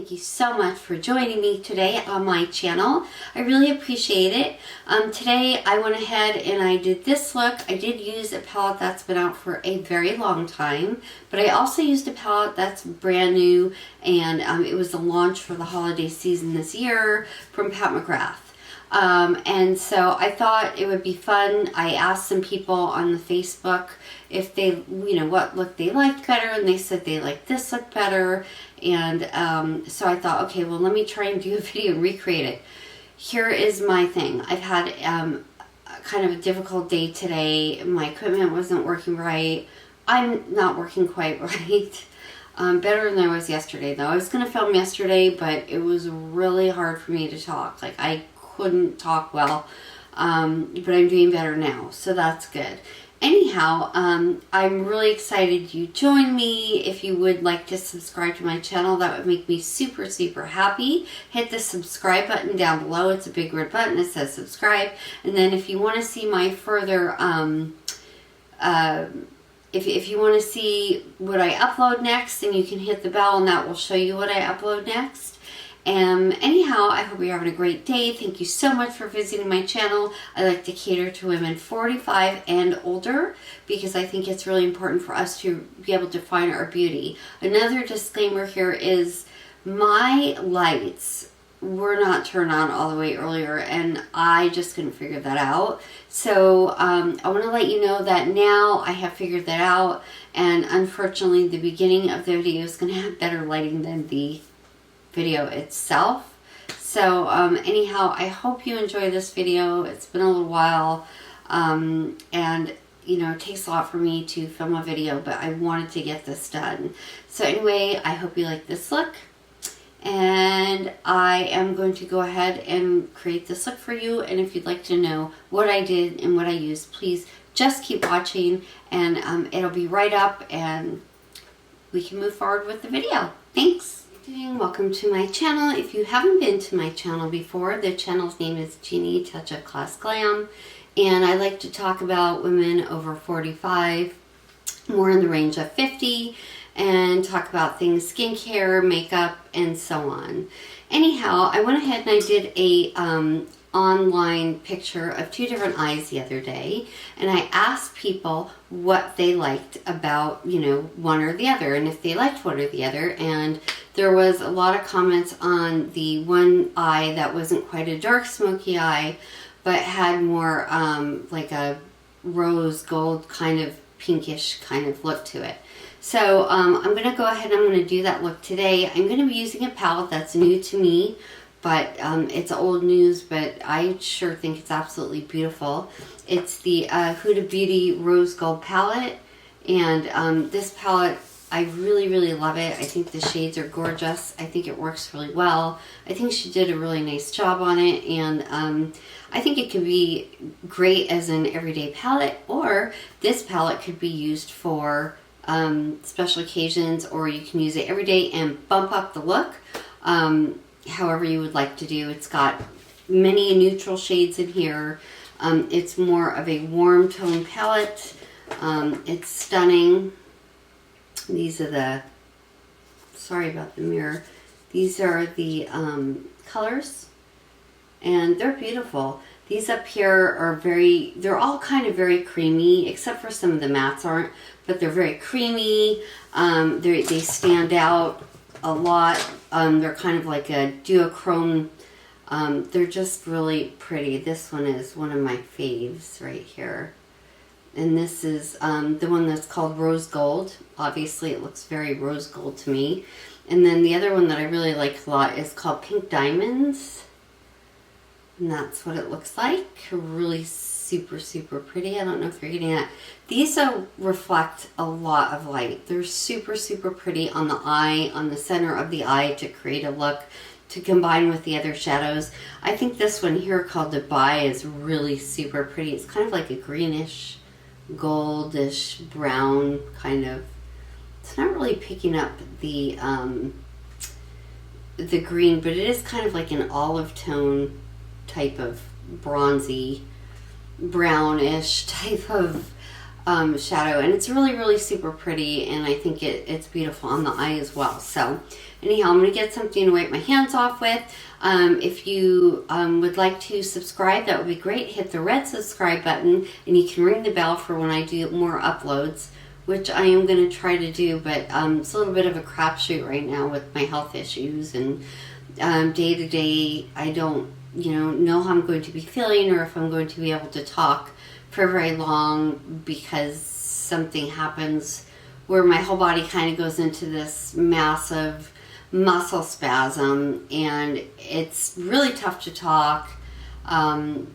Thank you so much for joining me today on my channel. I really appreciate it. Today I went ahead and I did this look. I did use a palette that's been out for a very long time, but I also used a palette that's brand new, and it was the launch for the holiday season this year from Pat McGrath. And so I thought it would be fun. I asked some people on the Facebook if they, what look they liked better, and they said they liked this look better. And so I thought, okay, well, let me try and do a video and recreate it. Here is my thing. I've had kind of a difficult day today. My equipment wasn't working right. I'm not working quite right. Better than I was yesterday, though. I was going to film yesterday, but it was really hard for me to talk. Like, I couldn't talk well, but I'm doing better now, so that's good. Anyhow, I'm really excited you joined me. If you would like to subscribe to my channel, that would make me super, super happy. Hit the subscribe button down below. It's a big red button. It says subscribe. And then if you want to see my further, if you want to see what I upload next, then you can hit the bell and that will show you what I upload next. Anyhow, I hope you're having a great day. Thank you so much for visiting my channel. I like to cater to women 45 and older because I think it's really important for us to be able to find our beauty. Another disclaimer here is my lights were not turned on all the way earlier, and I just couldn't figure that out. So I want to let you know that now I have figured that out, and unfortunately the beginning of the video is going to have better lighting than the video itself. So anyhow, I hope you enjoy this video. It's been a little while, and it takes a lot for me to film a video, but I wanted to get this done. So anyway, I hope you like this look, and I am going to go ahead and create this look for you. And if you'd like to know what I did and what I used, please just keep watching, and it'll be right up and we can move forward with the video. Thanks. Welcome to my channel. If you haven't been to my channel before, the channel's name is Jeanietouchofclassglam, and I like to talk about women over 45, more in the range of 50, and talk about things skincare, makeup, and so on. Anyhow, I went ahead and I did a online picture of two different eyes the other day, and I asked people what they liked about one or the other, and if they liked one or the other. And there was a lot of comments on the one eye that wasn't quite a dark smoky eye, but had more like a rose gold kind of pinkish kind of look to it. So I'm going to go ahead and I'm going to do that look today. I'm going to be using a palette that's new to me, but it's old news, but I sure think it's absolutely beautiful. It's the Huda Beauty Rose Gold palette, and this palette, I really, really love it. I think the shades are gorgeous. I think it works really well. I think she did a really nice job on it, and I think it could be great as an everyday palette, or this palette could be used for special occasions, or you can use it every day and bump up the look. However you would like to do. It's got many neutral shades in here. It's more of a warm tone palette. It's stunning. These are the, sorry about the mirror. These are the colors, and they're beautiful. These up here are they're all kind of very creamy, except for some of the mattes aren't, but they're very creamy. They stand out a lot. They're kind of like a duochrome. They're just really pretty. This one is one of my faves right here. And this is the one that's called Rose Gold. Obviously, it looks very rose gold to me. And then the other one that I really like a lot is called Pink Diamonds. And that's what it looks like. Really super, super pretty. I don't know if you're getting that. These reflect a lot of light. They're super, super pretty on the eye, on the center of the eye, to create a look to combine with the other shadows. I think this one here called Decay is really super pretty. It's kind of like a greenish, goldish brown kind of. It's not really picking up the green, but it is kind of like an olive tone type of bronzy, brownish type of shadow, and it's really super pretty, and I think it's beautiful on the eye as well. So anyhow, I'm going to get something to wipe my hands off with. If you would like to subscribe, that would be great. Hit the red subscribe button, and you can ring the bell for when I do more uploads, which I am going to try to do, but it's a little bit of a crapshoot right now with my health issues, and day to day I don't know how I'm going to be feeling, or if I'm going to be able to talk for very long, because something happens where my whole body kind of goes into this massive muscle spasm, and it's really tough to talk, and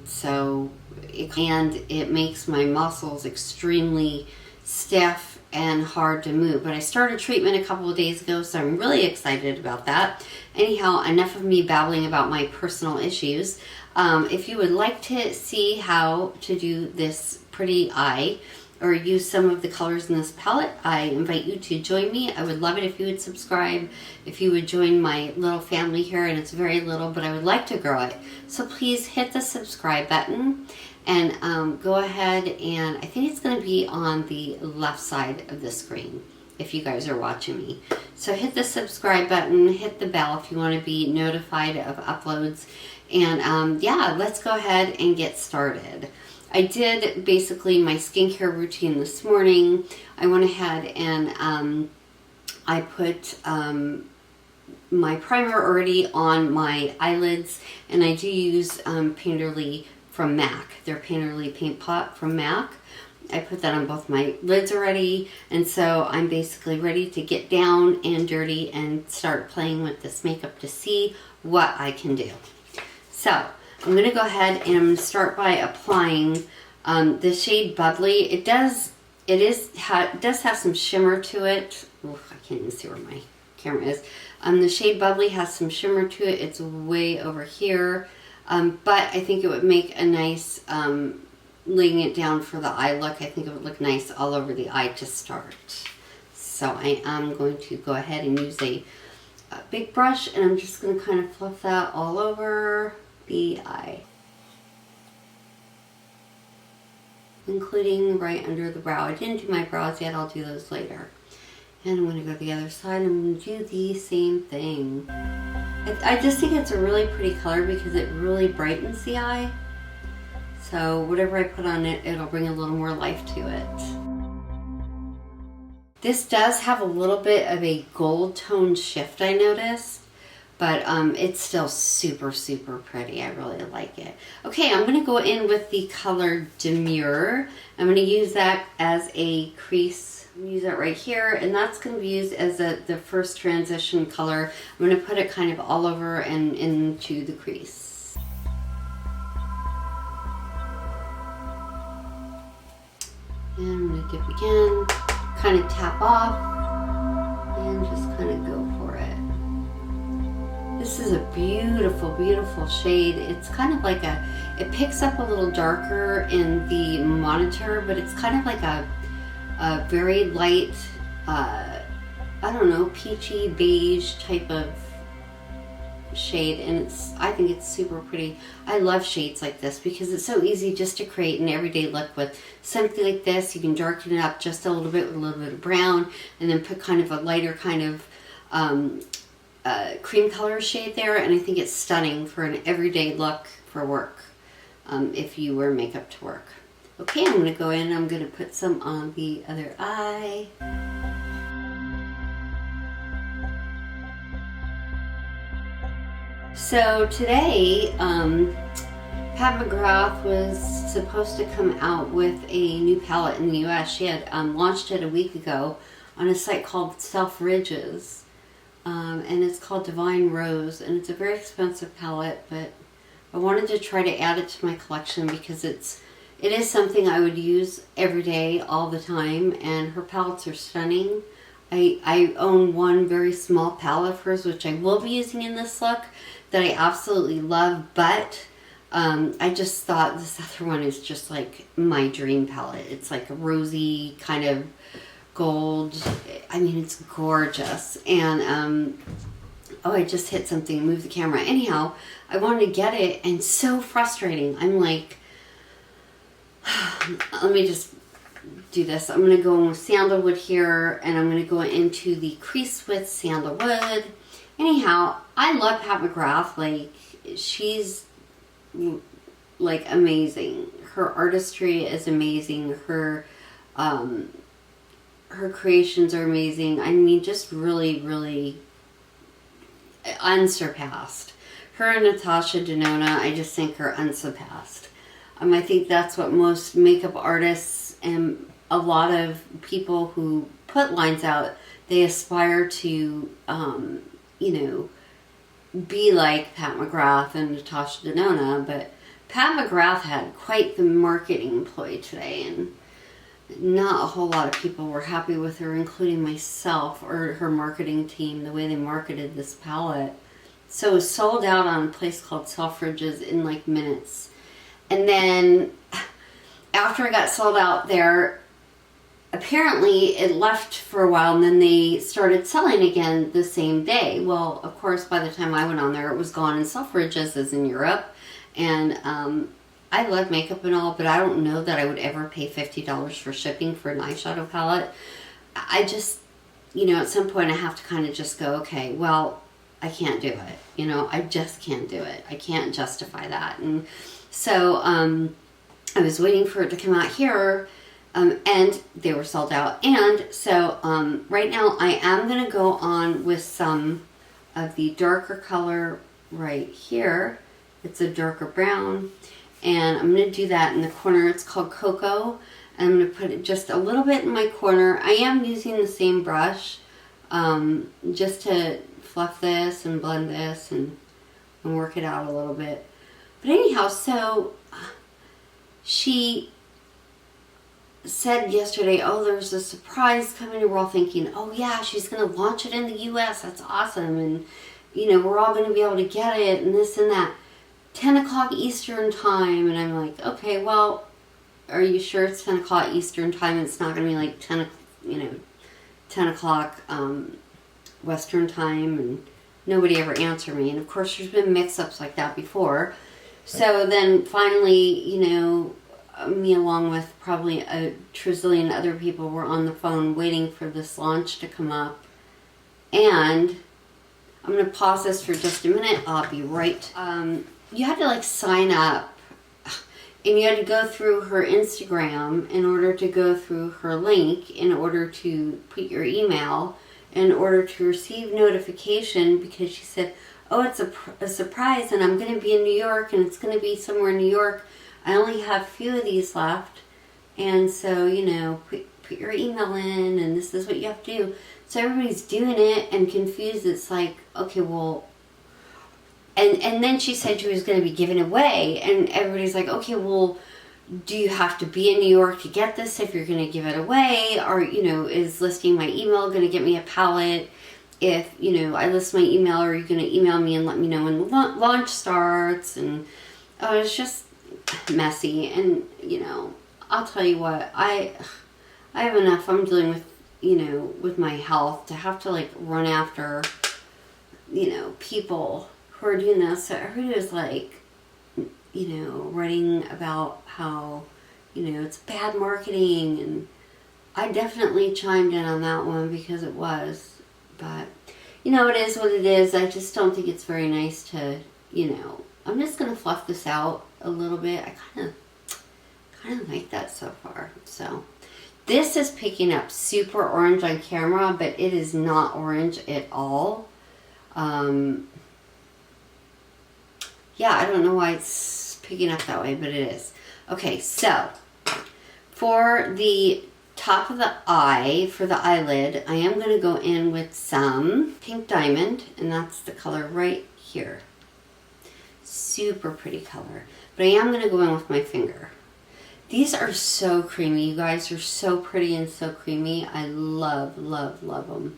so it makes my muscles extremely stiff and hard to move. But I started treatment a couple of days ago, so I'm really excited about that. Anyhow, enough of me babbling about my personal issues. If you would like to see how to do this pretty eye, or use some of the colors in this palette, I invite you to join me. I would love it if you would subscribe, if you would join my little family here, and it's very little, but I would like to grow it. So please hit the subscribe button, and go ahead, and I think it's going to be on the left side of the screen if you guys are watching me. So hit the subscribe button, hit the bell if you want to be notified of uploads, and yeah, let's go ahead and get started. I did basically my skincare routine this morning. I went ahead and I put my primer already on my eyelids, and I do use Painterly from MAC, their Painterly paint pot from MAC. I put that on both my lids already, and so I'm basically ready to get down and dirty and start playing with this makeup to see what I can do. So I'm going to go ahead and I'm going to start by applying the shade Bubbly. It does have some shimmer to it. Oof, I can't even see where my camera is. The shade Bubbly has some shimmer to it. It's way over here, but I think it would make a nice laying it down for the eye look. I think it would look nice all over the eye to start. So I am going to go ahead and use a big brush, and I'm just going to kind of fluff that all over the eye, including right under the brow. I didn't do my brows yet, I'll do those later. And I'm going to go to the other side and I'm going to do the same thing. I just think it's a really pretty color because it really brightens the eye. So whatever I put on it, it'll bring a little more life to it. This does have a little bit of a gold tone shift, I noticed. But it's still super pretty. I really like it. Okay, I'm going to go in with the color Demure. I'm going to use that as a crease. I'm going to use that right here, and that's going to be used as the first transition color. I'm going to put it kind of all over and into the crease. And I'm going to dip again, kind of tap off, and just kind of go for it. This is a beautiful shade. It's kind of like it picks up a little darker in the monitor, but it's kind of like a very light, I don't know, peachy beige type of shade, and I think it's super pretty. I love shades like this because it's so easy just to create an everyday look with something like this. You can darken it up just a little bit with a little bit of brown, and then put kind of a lighter kind of cream color shade there, and I think it's stunning for an everyday look for work, if you wear makeup to work. Okay, I'm going to go in and I'm going to put some on the other eye. So today, Pat McGrath was supposed to come out with a new palette in the US. She had launched it a week ago on a site called Selfridges. And it's called Divine Rose, and it's a very expensive palette, but I wanted to try to add it to my collection because it is something I would use every day, all the time, and her palettes are stunning. I own one very small palette of hers, which I will be using in this look, that I absolutely love, but I just thought this other one is just like my dream palette. It's like a rosy kind of gold. I mean, it's gorgeous. And oh, I just hit something, moved the camera. Anyhow, I wanted to get it, and so frustrating. I'm like, let me just do this. I'm going to go in with sandalwood here, and I'm going to go into the crease with sandalwood. Anyhow, I love Pat McGrath. Like, she's like amazing. Her artistry is amazing. Her creations are amazing. I mean, just really, really unsurpassed. Her and Natasha Denona, I just think are unsurpassed. I think that's what most makeup artists and a lot of people who put lines out, they aspire to, you know, be like Pat McGrath and Natasha Denona. But Pat McGrath had quite the marketing ploy today, and not a whole lot of people were happy with her, including myself or her marketing team, the way they marketed this palette. So it was sold out on a place called Selfridges in like minutes. And then after it got sold out there, apparently it left for a while, and then they started selling again the same day. Well, of course, by the time I went on there, it was gone in Selfridges as in Europe. And I love makeup and all, but I don't know that I would ever pay $50 for shipping for an eyeshadow palette. I just, you know, at some point I have to kind of just go, okay, well, I can't do it. You know, I just can't do it. I can't justify that. And so I was waiting for it to come out here, and they were sold out. And so right now I am going to go on with some of the darker color right here. It's a darker brown. And I'm going to do that in the corner. It's called Cocoa. And I'm going to put it just a little bit in my corner. I am using the same brush just to fluff this and blend this and work it out a little bit. But anyhow, so she said yesterday, oh, there's a surprise coming, and we're all thinking, oh yeah, she's going to launch it in the US. That's awesome. And, you know, we're all going to be able to get it and this and that. 10 o'clock Eastern time. And I'm like, okay, well, are you sure it's 10 o'clock Eastern time? It's not going to be like 10 o'clock Western time. And nobody ever answered me. And of course, there's been mix-ups like that before. So then finally, you know, me along with probably a trizillion other people were on the phone waiting for this launch to come up. And I'm going to pause this for just a minute. I'll be right. You had to like sign up, and you had to go through her Instagram in order to go through her link, in order to put your email, in order to receive notification, because she said, oh, it's a surprise, and I'm going to be in New York, and it's going to be somewhere in New York. I only have a few of these left, and so, you know, put your email in, and this is what you have to do. So everybody's doing it and confused. It's like, okay, well, and then she said she was going to be giving away, and everybody's like, okay, well, do you have to be in New York to get this if you're going to give it away? Or, you know, is listing my email going to get me a palette? If, you know, I list my email, are you going to email me and let me know when the launch starts? And it's just messy. And, you know, I'll tell you what, I have enough. I'm dealing with, you know, with my health to have to like run after, you know, people who are doing this. So everybody was like, you know, writing about how, you know, it's bad marketing. And I definitely chimed in on that one because it was. But, you know, it is what it is. I just don't think it's very nice to, you know, I'm just going to fluff this out a little bit. I kind of like that so far. So this is picking up super orange on camera, but it is not orange at all. Yeah, I don't know why it's picking up that way, but it is. Okay, so for the top of the eye, for the eyelid, I am going to go in with some pink diamond, and that's the color right here. Super pretty color. But I am going to go in with my finger. These are so creamy, you guys. They're so pretty and so creamy. I love, love, love them.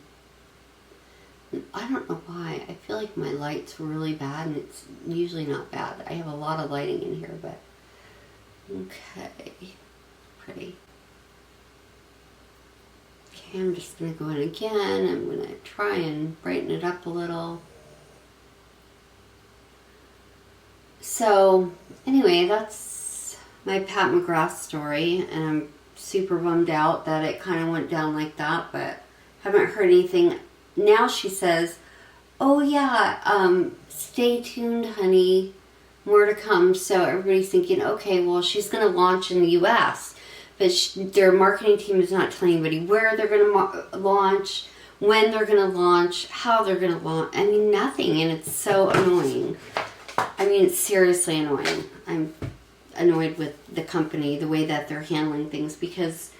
I don't know why. I feel like my light's really bad, and it's usually not bad. I have a lot of lighting in here, but okay. Pretty. Okay, I'm just going to go in again. I'm going to try and brighten it up a little. So, anyway, that's my Pat McGrath story, and I'm super bummed out that it kind of went down like that, but haven't heard anything. Now she says, oh yeah, stay tuned, honey, more to come. So everybody's thinking, okay, well, she's going to launch in the US, but their marketing team is not telling anybody where they're going to launch, when they're going to launch, how they're going to launch. I mean, nothing, and it's so annoying. I mean, it's seriously annoying. I'm annoyed with the company, the way that they're handling things, because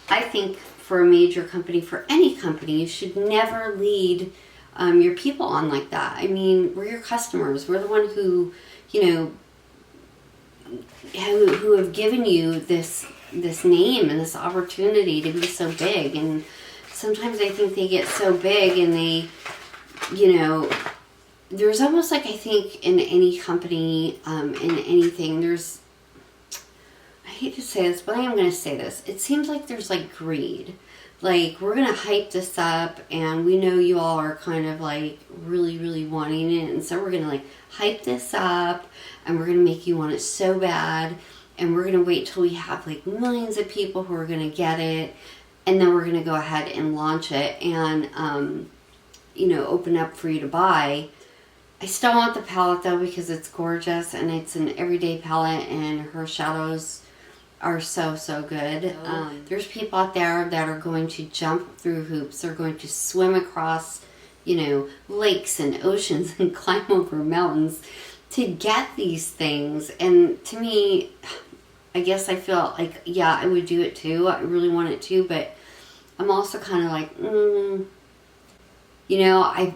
I think for a major company, for any company, you should never lead your people on like that. I mean, we're your customers. We're the one who, you know, who have given you this name and this opportunity to be so big. And sometimes I think they get so big and they, you know, there's almost like, I think in any company, in anything, there's, I hate to say this, but I am going to say this. It seems like there's like greed. Like, we're going to hype this up, and we know you all are kind of like really, really wanting it. And so we're going to like hype this up, and we're going to make you want it so bad. And we're going to wait till we have like millions of people who are going to get it. And then we're going to go ahead and launch it and, you know, open up for you to buy. I still want the palette though, because it's gorgeous and it's an everyday palette, and her shadows are so, so good. There's people out there that are going to jump through hoops. They're going to swim across, you know, lakes and oceans and climb over mountains to get these things. And to me, I guess I feel like, yeah, I would do it too. I really want it too, but I'm also kind of like, you know, I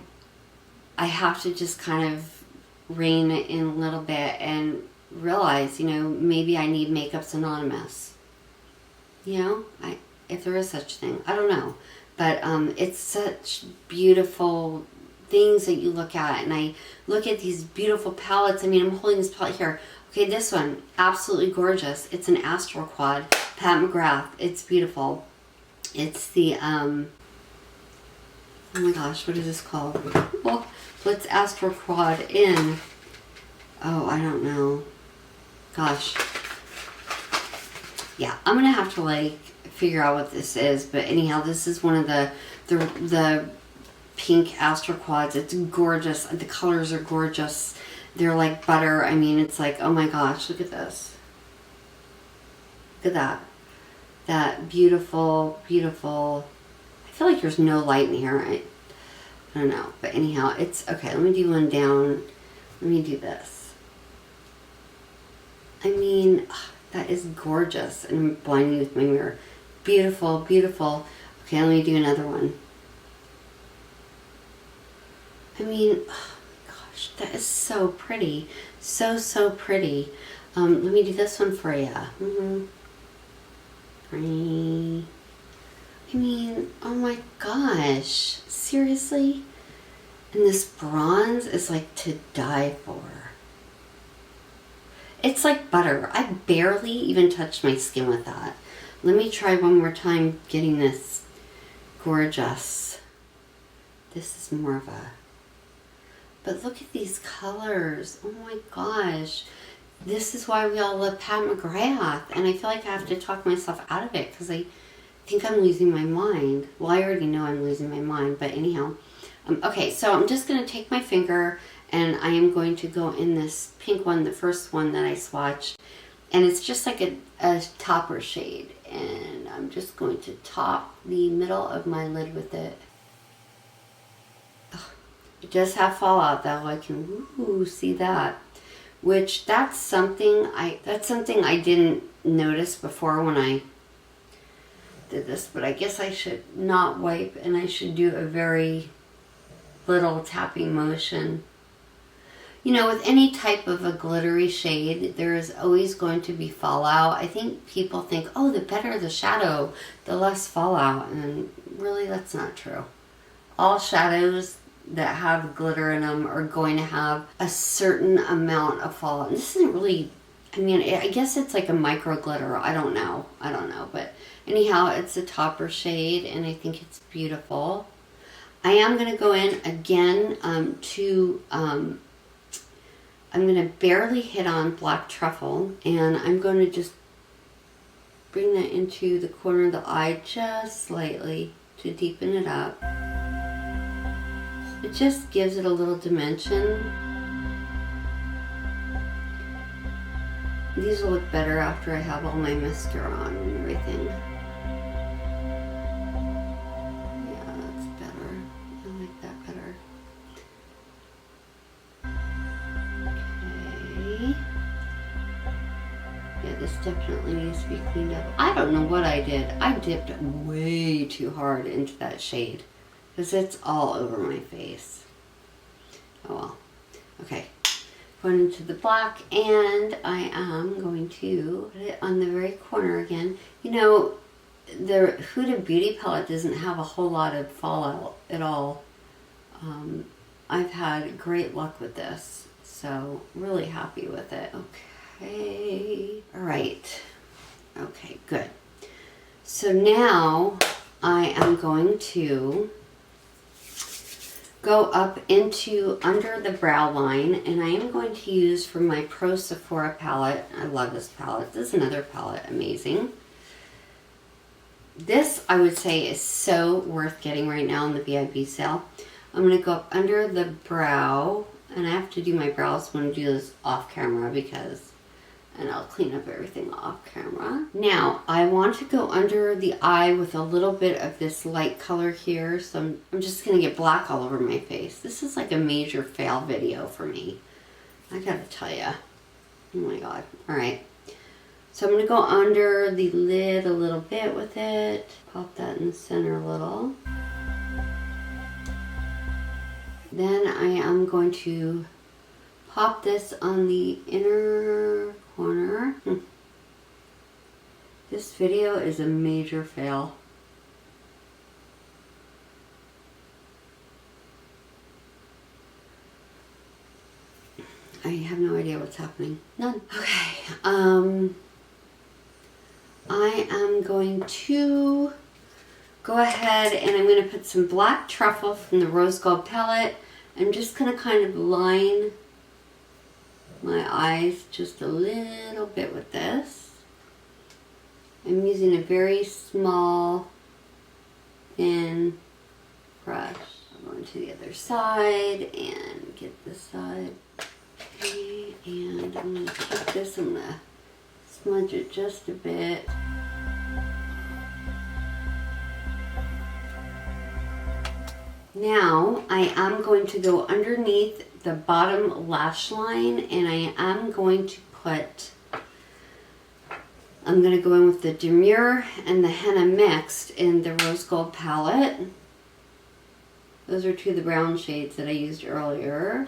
have to just kind of rein it in a little bit and realize, you know, maybe I need Makeup's Anonymous. You know, if there is such a thing. I don't know. But it's such beautiful things that you look at. And I look at these beautiful palettes. I mean, I'm holding this palette here. Okay, this one, absolutely gorgeous. It's an Astral quad. Pat McGrath. It's beautiful. It's the, oh my gosh, what is this called? Well, Blitz Astral quad in, oh, I don't know. Gosh. Yeah, I'm going to have to, like, figure out what this is. But anyhow, this is one of the pink Astral quads. It's gorgeous. The colors are gorgeous. They're like butter. I mean, it's like, oh my gosh, look at this. Look at that. That beautiful, beautiful. I feel like there's no light in here. I don't know. But anyhow, it's okay. Let me do one down. Let me do this. I mean, that is gorgeous. And I'm blinding with my mirror. Beautiful, beautiful. Okay, let me do another one. I mean, oh my gosh, that is so pretty. So, so pretty. Let me do this one for you. I mean, oh my gosh. Seriously? And this bronze is like to die for. It's like butter. I barely even touched my skin with that. Let me try one more time getting this gorgeous. This is more of a... But look at these colors. Oh my gosh. This is why we all love Pat McGrath. And I feel like I have to talk myself out of it because I think I'm losing my mind. Well, I already know I'm losing my mind. But anyhow. Okay, so I'm just going to take my finger and I am going to go in this pink one, the first one that I swatched. And it's just like a topper shade. And I'm just going to top the middle of my lid with it. It does have fallout though. I can see that. Which that's something I didn't notice before when I did this, but I guess I should not wipe and I should do a very little tapping motion. You know, with any type of a glittery shade, there is always going to be fallout. I think people think, oh, the better the shadow, the less fallout, and really that's not true. All shadows that have glitter in them are going to have a certain amount of fallout. And this isn't really, I mean, I guess it's like a micro glitter. I don't know. But anyhow, it's a topper shade and I think it's beautiful. I am going to go in again I'm going to barely hit on Black Truffle and I'm going to just bring that into the corner of the eye just slightly to deepen it up. It just gives it a little dimension. These will look better after I have all my mascara on and everything. Yeah, that's better. I like that better. Okay. Yeah, this definitely needs to be cleaned up. I don't know what I did. I dipped way too hard into that shade because it's all over my face. Oh well. Okay. Going into the black, and I am going to put it on the very corner again. You know, the Huda Beauty palette doesn't have a whole lot of fallout at all. I've had great luck with this, so really happy with it. Okay, all right. Okay, good. So now I am going to go up into under the brow line, and I am going to use from my Pro Sephora palette. I love this palette. This is another palette, amazing. This I would say is so worth getting right now in the VIB sale. I'm going to go up under the brow, and I have to do my brows. I'm going to do this off camera because, and I'll clean up everything off camera. Now, I want to go under the eye with a little bit of this light color here. So I'm just going to get black all over my face. This is like a major fail video for me. I gotta tell you. Oh my god. Alright. So I'm going to go under the lid a little bit with it. Pop that in the center a little. Then I am going to pop this on the inner corner. This video is a major fail. I have no idea what's happening. None. Okay. I am going to go ahead and I'm going to put some black truffle from the Rose Gold palette. I'm just going to kind of line my eyes just a little bit with this. I'm using a very small, thin brush. I'm going to the other side and get this side. Okay, and I'm going to take this, I'm going to smudge it just a bit. Now I am going to go underneath the bottom lash line, and I am going to put, I'm going to go in with the Demure and the Henna mixed in the Rose Gold palette. Those are two of the brown shades that I used earlier.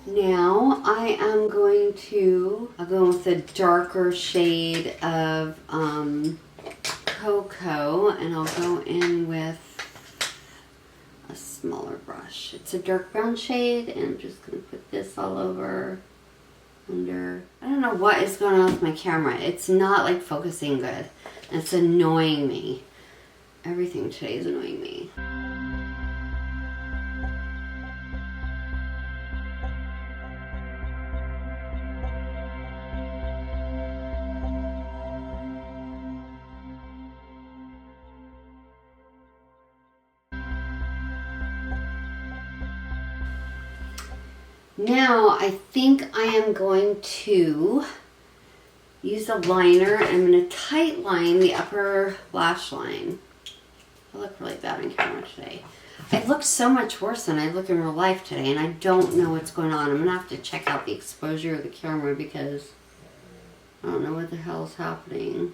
Now I am going to, I'll go with a darker shade of Cocoa, and I'll go in with a smaller brush. It's a dark brown shade, and I'm just going to put this all over under. I don't know what is going on with my camera. It's not like focusing good. It's annoying me. Everything today is annoying me. Now I think I am going to use a liner. I'm going to tight line the upper lash line. I look really bad on camera today. I look so much worse than I look in real life today, and I don't know what's going on. I'm going to have to check out the exposure of the camera because I don't know what the hell is happening.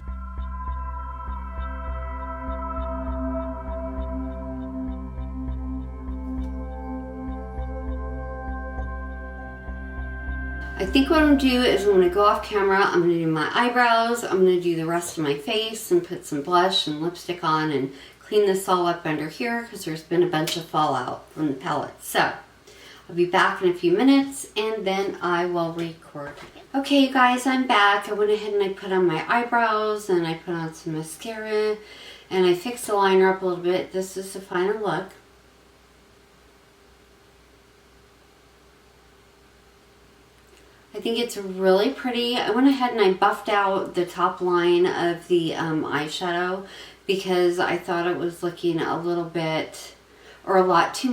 I think what I'm going to do is I'm going to go off camera, I'm going to do my eyebrows, I'm going to do the rest of my face and put some blush and lipstick on and clean this all up under here because there's been a bunch of fallout from the palette. So, I'll be back in a few minutes and then I will record. Okay you guys, I'm back. I went ahead and I put on my eyebrows and I put on some mascara and I fixed the liner up a little bit. This is the final look. I think it's really pretty. I went ahead and I buffed out the top line of the eyeshadow because I thought it was looking a little bit, or a lot too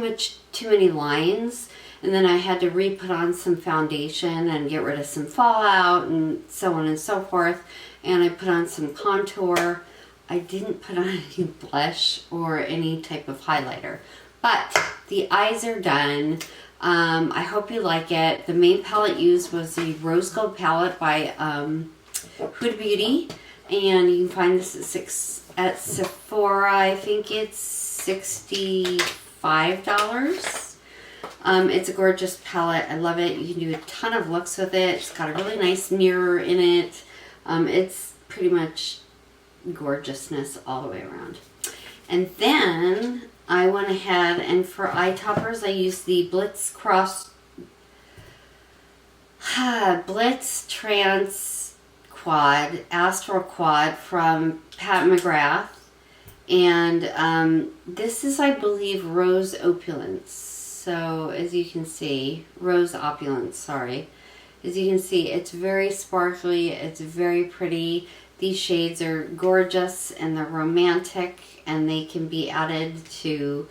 many lines. And then I had to re-put on some foundation and get rid of some fallout and so on and so forth. And I put on some contour. I didn't put on any blush or any type of highlighter. But the eyes are done. I hope you like it. The main palette used was the Rose Gold palette by Huda Beauty. And you can find this at Sephora. I think it's $65. It's a gorgeous palette. I love it. You can do a ton of looks with it. It's got a really nice mirror in it. It's pretty much gorgeousness all the way around. And then I went ahead and for eye toppers I used the Blitz Trans Quad, Astral Quad from Pat McGrath. And this is, I believe, Rose Opulence. So as you can see, Rose Opulence, sorry. As you can see, it's very sparkly, it's very pretty. These shades are gorgeous and they're romantic, and they can be added to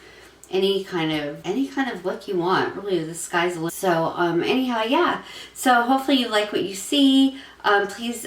any kind of look you want. Really, the sky's the limit. So anyhow, yeah. So hopefully you like what you see. Please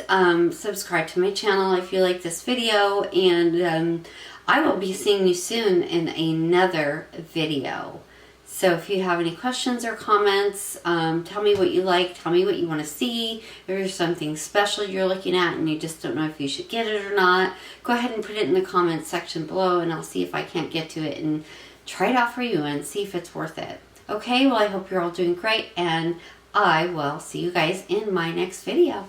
subscribe to my channel if you like this video, and I will be seeing you soon in another video. So if you have any questions or comments, tell me what you like, tell me what you want to see. If there's something special you're looking at and you just don't know if you should get it or not, go ahead and put it in the comments section below, and I'll see if I can't get to it and try it out for you and see if it's worth it. Okay, well, I hope you're all doing great, and I will see you guys in my next video.